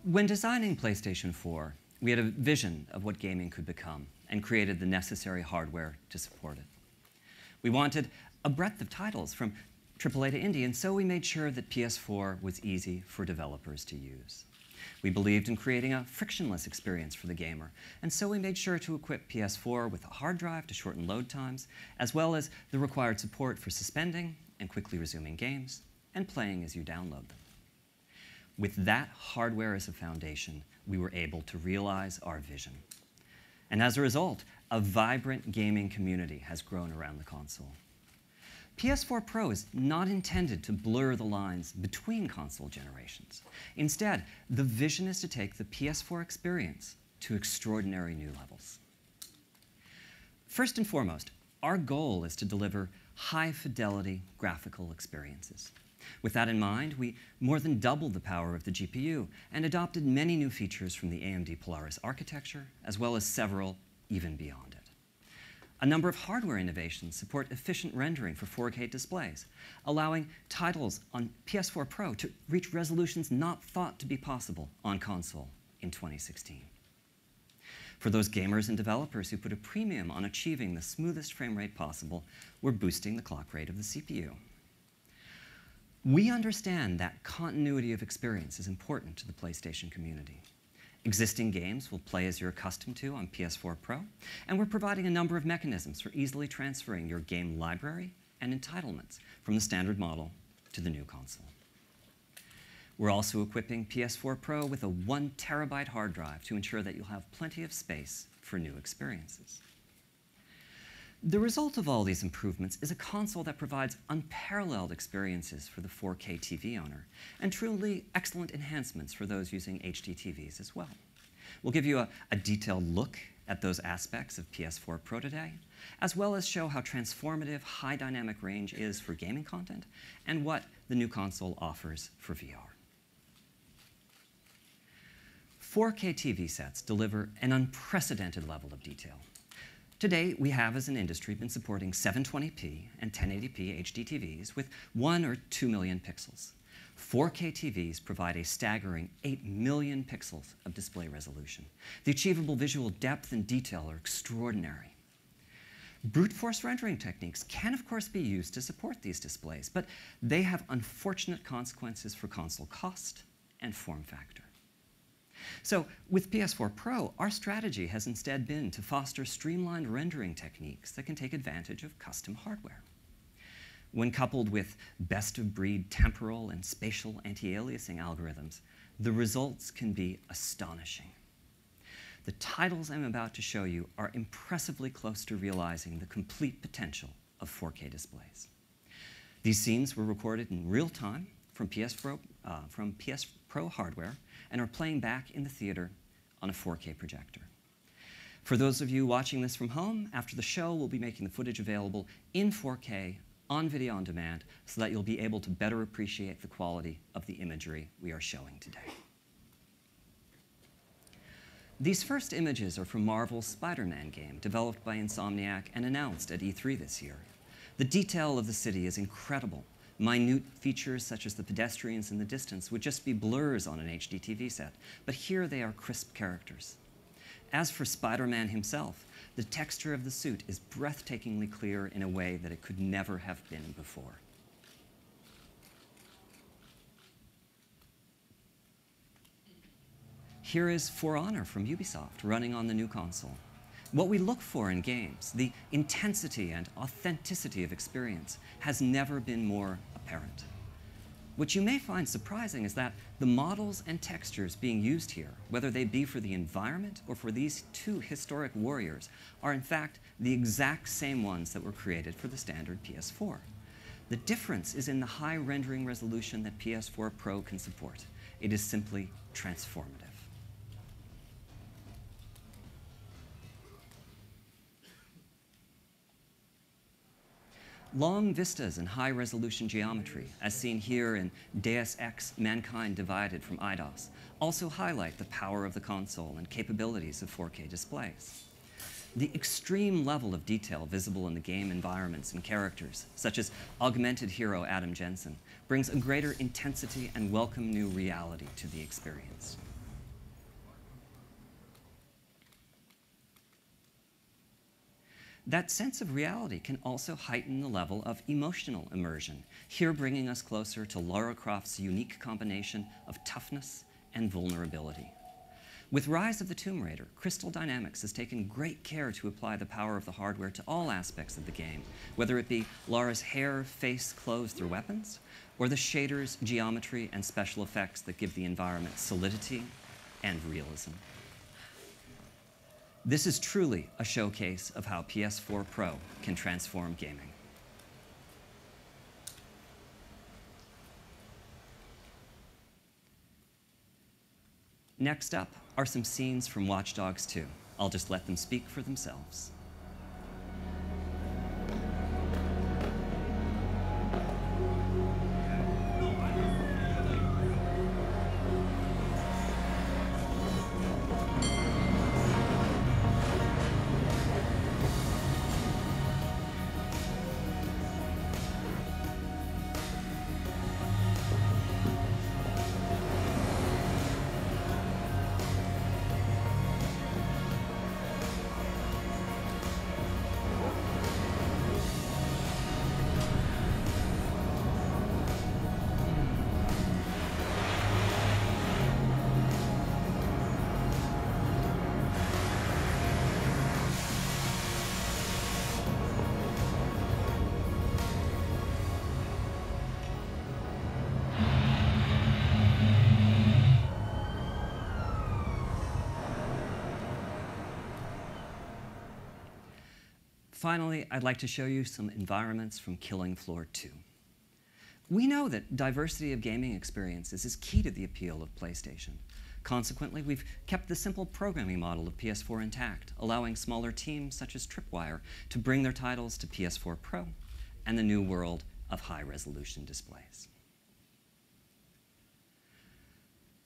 When designing PlayStation 4, we had a vision of what gaming could become and created the necessary hardware to support it. We wanted a breadth of titles from AAA to indie, and so we made sure that PS4 was easy for developers to use. We believed in creating a frictionless experience for the gamer, and so we made sure to equip PS4 with a hard drive to shorten load times, as well as the required support for suspending and quickly resuming games, and playing as you download them. With that hardware as a foundation, we were able to realize our vision. And as a result, a vibrant gaming community has grown around the console. PS4 Pro is not intended to blur the lines between console generations. Instead, the vision is to take the PS4 experience to extraordinary new levels. First and foremost, our goal is to deliver high-fidelity graphical experiences. With that in mind, we more than doubled the power of the GPU and adopted many new features from the AMD Polaris architecture, as well as several even beyond it. A number of hardware innovations support efficient rendering for 4K displays, allowing titles on PS4 Pro to reach resolutions not thought to be possible on console in 2016. For those gamers and developers who put a premium on achieving the smoothest frame rate possible, we're boosting the clock rate of the CPU. We understand that continuity of experience is important to the PlayStation community. Existing games will play as you're accustomed to on PS4 Pro, and we're providing a number of mechanisms for easily transferring your game library and entitlements from the standard model to the new console. We're also equipping PS4 Pro with a 1 terabyte hard drive to ensure that you'll have plenty of space for new experiences. The result of all these improvements is a console that provides unparalleled experiences for the 4K TV owner, and truly excellent enhancements for those using HD TVs as well. We'll give you a detailed look at those aspects of PS4 Pro today, as well as show how transformative high dynamic range is for gaming content and what the new console offers for VR. 4K TV sets deliver an unprecedented level of detail. Today, we have as an industry been supporting 720p and 1080p HD TVs with 1 or 2 million pixels. 4K TVs provide a staggering 8 million pixels of display resolution. The achievable visual depth and detail are extraordinary. Brute force rendering techniques can, of course, be used to support these displays, but they have unfortunate consequences for console cost and form factor. So with PS4 Pro, our strategy has instead been to foster streamlined rendering techniques that can take advantage of custom hardware. When coupled with best-of-breed temporal and spatial anti-aliasing algorithms, the results can be astonishing. The titles I'm about to show you are impressively close to realizing the complete potential of 4K displays. These scenes were recorded in real time from PS Pro hardware and are playing back in the theater on a 4K projector. For those of you watching this from home, after the show, we'll be making the footage available in 4K on video on demand so that you'll be able to better appreciate the quality of the imagery we are showing today. These first images are from Marvel's Spider-Man game, developed by Insomniac and announced at E3 this year. The detail of the city is incredible. Minute features such as the pedestrians in the distance would just be blurs on an HD TV set, but here they are crisp characters. As for Spider-Man himself, the texture of the suit is breathtakingly clear in a way that it could never have been before. Here is For Honor from Ubisoft running on the new console. What we look for in games, the intensity and authenticity of experience, has never been more apparent. What you may find surprising is that the models and textures being used here, whether they be for the environment or for these two historic warriors, are in fact the exact same ones that were created for the standard PS4. The difference is in the high rendering resolution that PS4 Pro can support. It is simply transformative. Long vistas and high-resolution geometry, as seen here in Deus Ex: Mankind Divided from Eidos, also highlight the power of the console and capabilities of 4K displays. The extreme level of detail visible in the game environments and characters, such as augmented hero Adam Jensen, brings a greater intensity and welcome new reality to the experience. that sense of reality can also heighten the level of emotional immersion, here bringing us closer to Lara Croft's unique combination of toughness and vulnerability. With Rise of the Tomb Raider, Crystal Dynamics has taken great care to apply the power of the hardware to all aspects of the game, whether it be Lara's hair, face, clothes through weapons, or the shaders, geometry, and special effects that give the environment solidity and realism. This is truly a showcase of how PS4 Pro can transform gaming. Next up are some scenes from Watch Dogs 2. I'll just let them speak for themselves. Finally, I'd like to show you some environments from Killing Floor 2. We know that diversity of gaming experiences is key to the appeal of PlayStation. Consequently, we've kept the simple programming model of PS4 intact, allowing smaller teams such as Tripwire to bring their titles to PS4 Pro and the new world of high-resolution displays.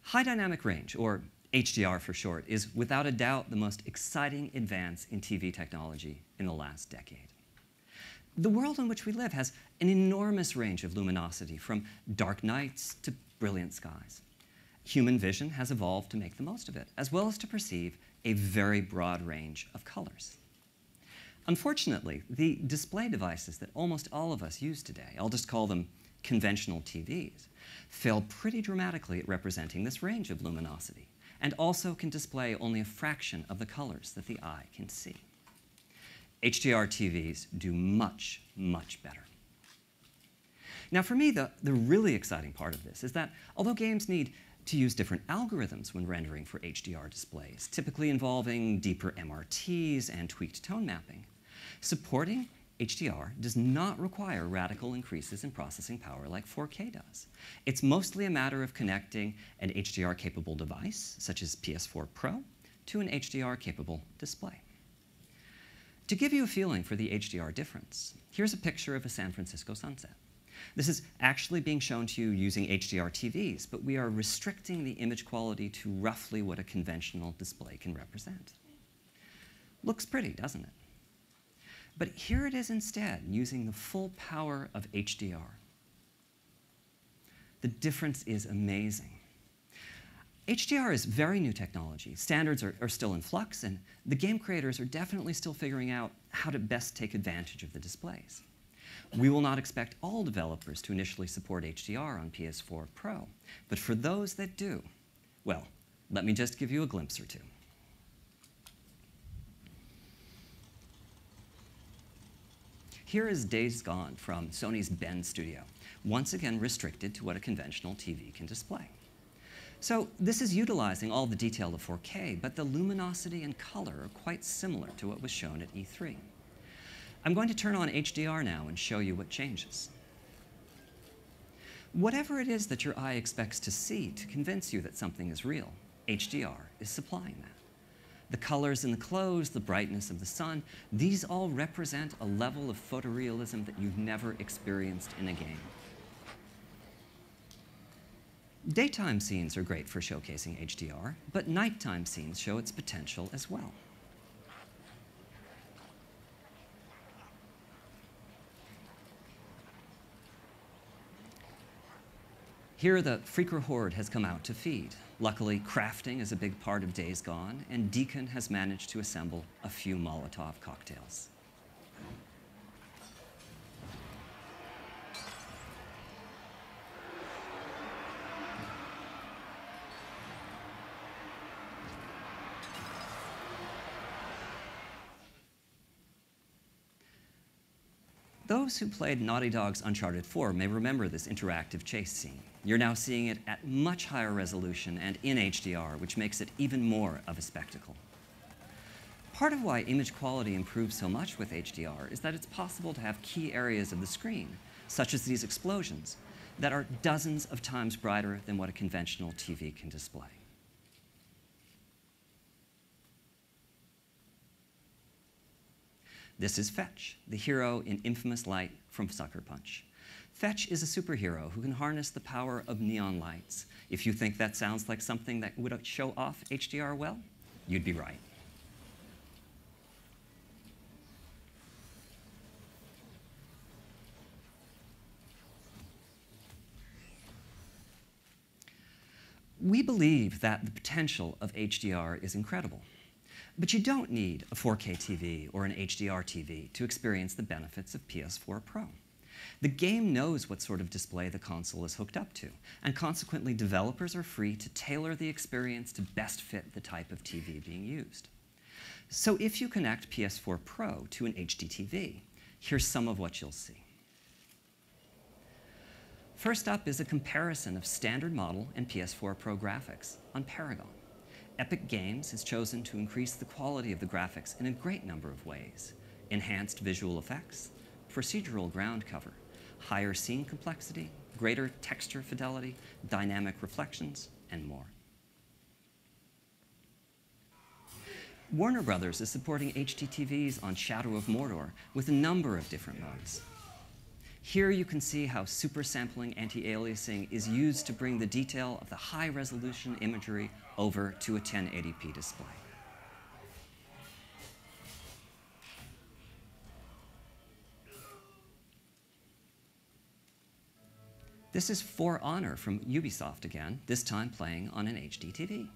High dynamic range, or HDR for short, is without a doubt the most exciting advance in TV technology in the last decade. The world in which we live has an enormous range of luminosity, from dark nights to brilliant skies. Human vision has evolved to make the most of it, as well as to perceive a very broad range of colors. Unfortunately, the display devices that almost all of us use today, I'll just call them conventional TVs, fail pretty dramatically at representing this range of luminosity, and also can display only a fraction of the colors that the eye can see. HDR TVs do much, much better. Now for me, the really exciting part of this is that although games need to use different algorithms when rendering for HDR displays, typically involving deeper MRTs and tweaked tone mapping, supporting HDR does not require radical increases in processing power like 4K does. It's mostly a matter of connecting an HDR-capable device, such as PS4 Pro, to an HDR-capable display. To give you a feeling for the HDR difference, here's a picture of a San Francisco sunset. This is actually being shown to you using HDR TVs, but we are restricting the image quality to roughly what a conventional display can represent. Looks pretty, doesn't it? But here it is instead, using the full power of HDR. The difference is amazing. HDR is very new technology. Standards are still in flux, and the game creators are definitely still figuring out how to best take advantage of the displays. We will not expect all developers to initially support HDR on PS4 Pro, but for those that do, well, let me just give you a glimpse or two. Here is Days Gone from Sony's Bend studio, once again restricted to what a conventional TV can display. So this is utilizing all the detail of 4K, but the luminosity and color are quite similar to what was shown at E3. I'm going to turn on HDR now and show you what changes. Whatever it is that your eye expects to see to convince you that something is real, HDR is supplying that. The colors in the clothes, the brightness of the sun, these all represent a level of photorealism that you've never experienced in a game. Daytime scenes are great for showcasing HDR, but nighttime scenes show its potential as well. Here, the Freaker Horde has come out to feed. Luckily, crafting is a big part of Days Gone, and Deacon has managed to assemble a few Molotov cocktails. Those who played Naughty Dog's Uncharted 4 may remember this interactive chase scene. You're now seeing it at much higher resolution and in HDR, which makes it even more of a spectacle. Part of why image quality improves so much with HDR is that it's possible to have key areas of the screen, such as these explosions, that are dozens of times brighter than what a conventional TV can display. This is Fetch, the hero in Infamous Light from Sucker Punch. Fetch is a superhero who can harness the power of neon lights. If you think that sounds like something that would show off HDR well, you'd be right. We believe that the potential of HDR is incredible. But you don't need a 4K TV or an HDR TV to experience the benefits of PS4 Pro. The game knows what sort of display the console is hooked up to, and consequently developers are free to tailor the experience to best fit the type of TV being used. So if you connect PS4 Pro to an HD TV, here's some of what you'll see. First up is a comparison of standard model and PS4 Pro graphics on Paragon. Epic Games has chosen to increase the quality of the graphics in a great number of ways: enhanced visual effects, procedural ground cover, higher scene complexity, greater texture fidelity, dynamic reflections, and more. Warner Brothers is supporting HD TVs on Shadow of Mordor with a number of different modes. Here you can see how super-sampling anti-aliasing is used to bring the detail of the high-resolution imagery over to a 1080p display. This is For Honor from Ubisoft again, this time playing on an HD TV.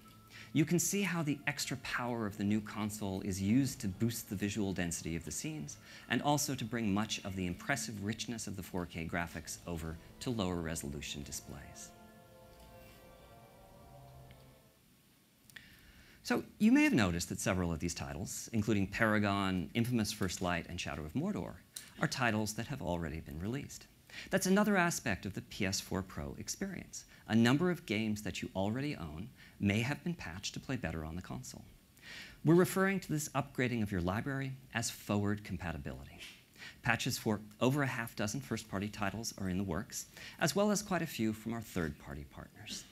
You can see how the extra power of the new console is used to boost the visual density of the scenes, and also to bring much of the impressive richness of the 4K graphics over to lower resolution displays. So you may have noticed that several of these titles, including Paragon, Infamous First Light, and Shadow of Mordor, are titles that have already been released. That's another aspect of the PS4 Pro experience. A number of games that you already own may have been patched to play better on the console. We're referring to this upgrading of your library as forward compatibility. Patches for over a half dozen first-party titles are in the works, as well as quite a few from our third-party partners.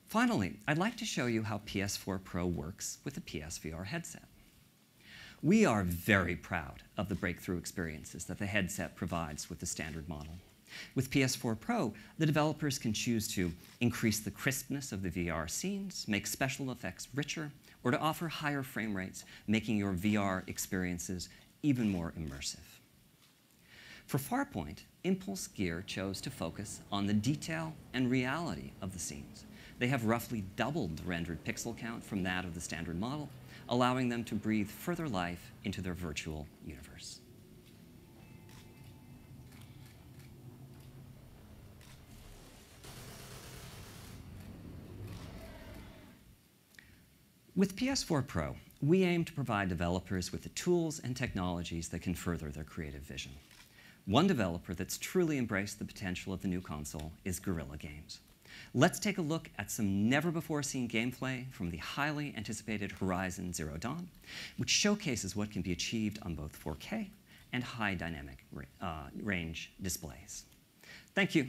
Finally, I'd like to show you how PS4 Pro works with the PSVR headset. We are very proud of the breakthrough experiences that the headset provides with the standard model. With PS4 Pro, the developers can choose to increase the crispness of the VR scenes, make special effects richer, or to offer higher frame rates, making your VR experiences even more immersive. For Farpoint, Impulse Gear chose to focus on the detail and reality of the scenes. They have roughly doubled the rendered pixel count from that of the standard model, allowing them to breathe further life into their virtual universe. With PS4 Pro, we aim to provide developers with the tools and technologies that can further their creative vision. One developer that's truly embraced the potential of the new console is Guerrilla Games. Let's take a look at some never-before-seen gameplay from the highly anticipated Horizon Zero Dawn, which showcases what can be achieved on both 4K and high dynamic range displays. Thank you.